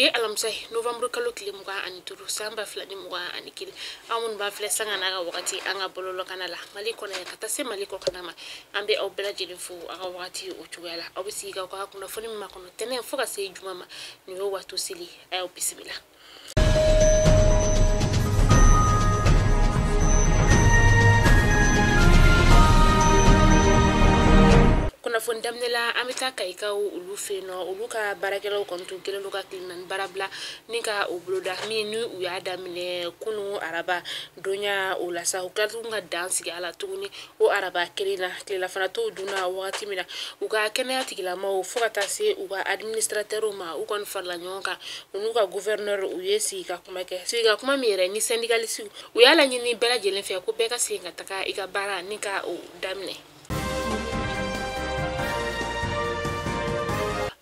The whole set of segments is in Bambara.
Bi alamsay November kalo kile muga ani turu samba flani muga ani kile amun ba fle sanga naga wakati anga bololo kanala mali kona ya kata se mali ko kanama ambe au bela jilifu aga wakati utuwela obisi ga kwa kuna foni makono tene fuka se jumama ni watu sili ayo bismillah. Kuna fondamnela amita kaika ulufeno uluka barakela ukontu kele luka klinan barabla nika ubloda minu uyada mine kunu araba donya ulasa ukatunga dance ga ala tuguni o araba kelina klela fana to duna wakati mina uga kenya tigila ma ufukata se uga administrateur ma ukon farla nyonka unuka gouverneur uyesi ka kumake siga kuma mire ni syndicaliste uyala nyini bela jelen fe ko beka singa taka ika bara nika o damne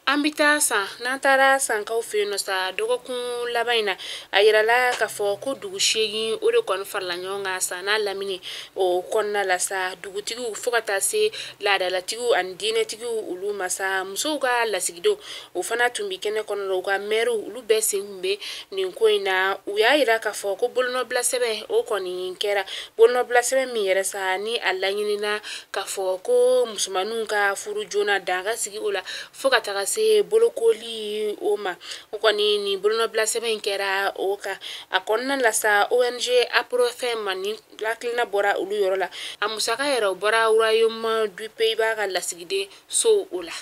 ambita sa natara san ka ofeno sa dogo kun labaina ayirala ka fo ko dugu shegi o de kon farla nyonga sa na lamini o konna la sa dugu tigu fokata se la da la tigu andine tigu ulu masa muso ga la sigido o fana tumbi kene kon ro ga meru ulu be sembe ni ko ina u ya ira ka fo ko bolno blasebe o koni kera bolno blasebe mi yere sa ni allanyini na ka fo ko musumanu ka furu jona daga sigi ola fokata ga se bolokoli oma kwani ni bolono blasebe nkera oka akonna la sa ONG aprofem mani laklina bora ulu yorola amusaka yero bora urayum du peiba ga la sigide so ola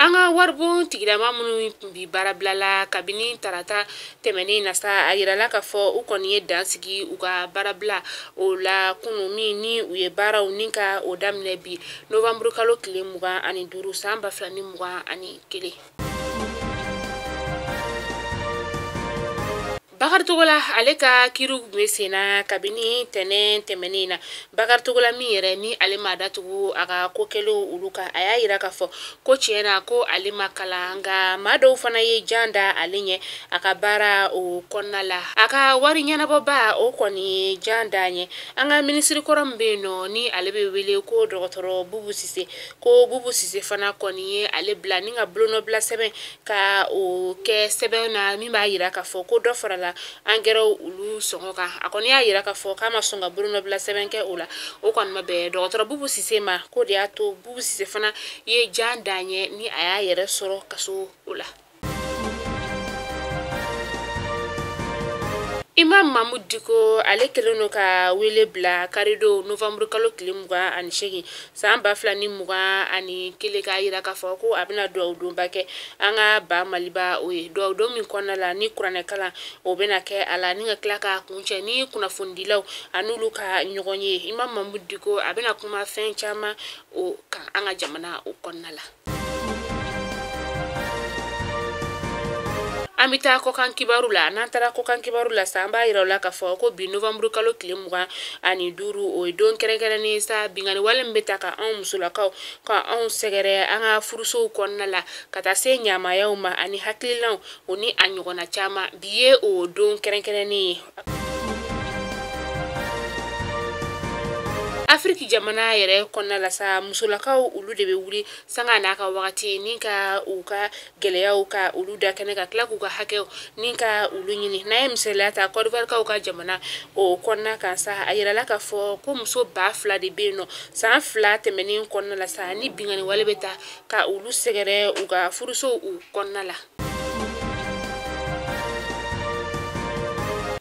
anga warbo tigida mamunu bi barablala kabini tarata temeni nasa ayirala ka fo ukoni dansigi uga barabla ola kunumi ni uye bara uninka odamne bi November kalo kile muga ani duru samba flani muga ani kile Bakar Togola aleka kiru mesena kabini tenen temenina Bakar Togola mi yere ni alima datugu aga kokelo uluka aya ira ka fo ko ciena ko alima kalanga mado fana ye janda alinye akabara o konnala aka wari nyana boba o koni janda nye anga ministry korombe no ni alebe wele ko dokotoro Bubu Sise fana koni ye ale bla ninga blono bla sebe ka o ke sebe na mi ba ira ka fo ko do farala angero ulu songoka akoni ya yira ka fo kama songa Bruno bla sebenke ola o kon mabe docteur Bubu Sise ma ko dia to Bubu Sise fana ye jandanye ni aya yere soro kaso ola Imam Mahmoud Diko ale keleno ka wele bla karido November kalo kile muga ani shegi samba flani muga ani kile ka yira ka fo ko abina do bake anga ba maliba oye do min konna la ni kurane kala obena ke ala ni klaka kunche ni kuna fundilaw anulu ka nyogonye Imam Mahmoud Diko abina kuma fen chama o ka anga jamana o konna la Amita kokan kibarula nantara kokan kibarula samba irola ka fo ko bi November kalo kile muga ani duru o don kere ni sa bingani wale mbeta ka an musulakaw ka an segere anga furuso konna la kata se nyama yauma ani haklilan oni anyogona chama biye o don kere ni Afriki jamana yere konna la sa musulakaw ulu de be wuli sanga naka wakati ninka uka geleya uka ulu da kene ka klaku ka hakeo ninka ulu nyini na emselata ko rival ka uka jamana o konna ka sa ayira la ka fo ko muso ba fla de beno sa fla temeni konna la sa ni bingani wale beta ka ulu segere uka furuso u konna la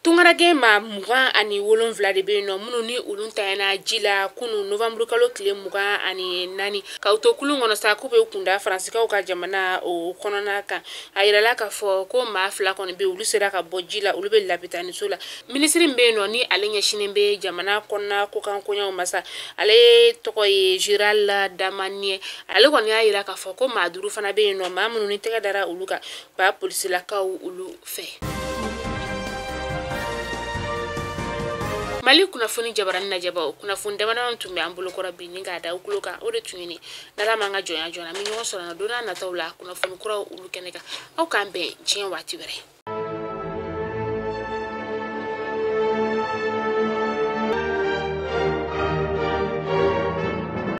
Tungarage ma muga ani wolon vlade be no munu ni uluntayana jila kunu November kalo kile muga ani nani ka utokulu ngono sa kube ukunda Fransika uka jamana o konona ka ayirala ka fo ko ma fla kon be ulu sera ka bojila ulu be lapitani sola ministri mbe no ni alenya shinembe jamana konna ko kan konya masa ale toko ye Giral Damanie ale kon ya ayira ka fo ko ma duru fana be no ma munu ni tega dara uluka ba police la ka ulu fe Mali kuna funi jabaran na jaba kuna funde mana tumbe ambulo kora bini ga da ukuloka ore tunyini nala manga joya mi nyo so na dona na tawla kuna funi kura ulu keneka au kambe jien wati were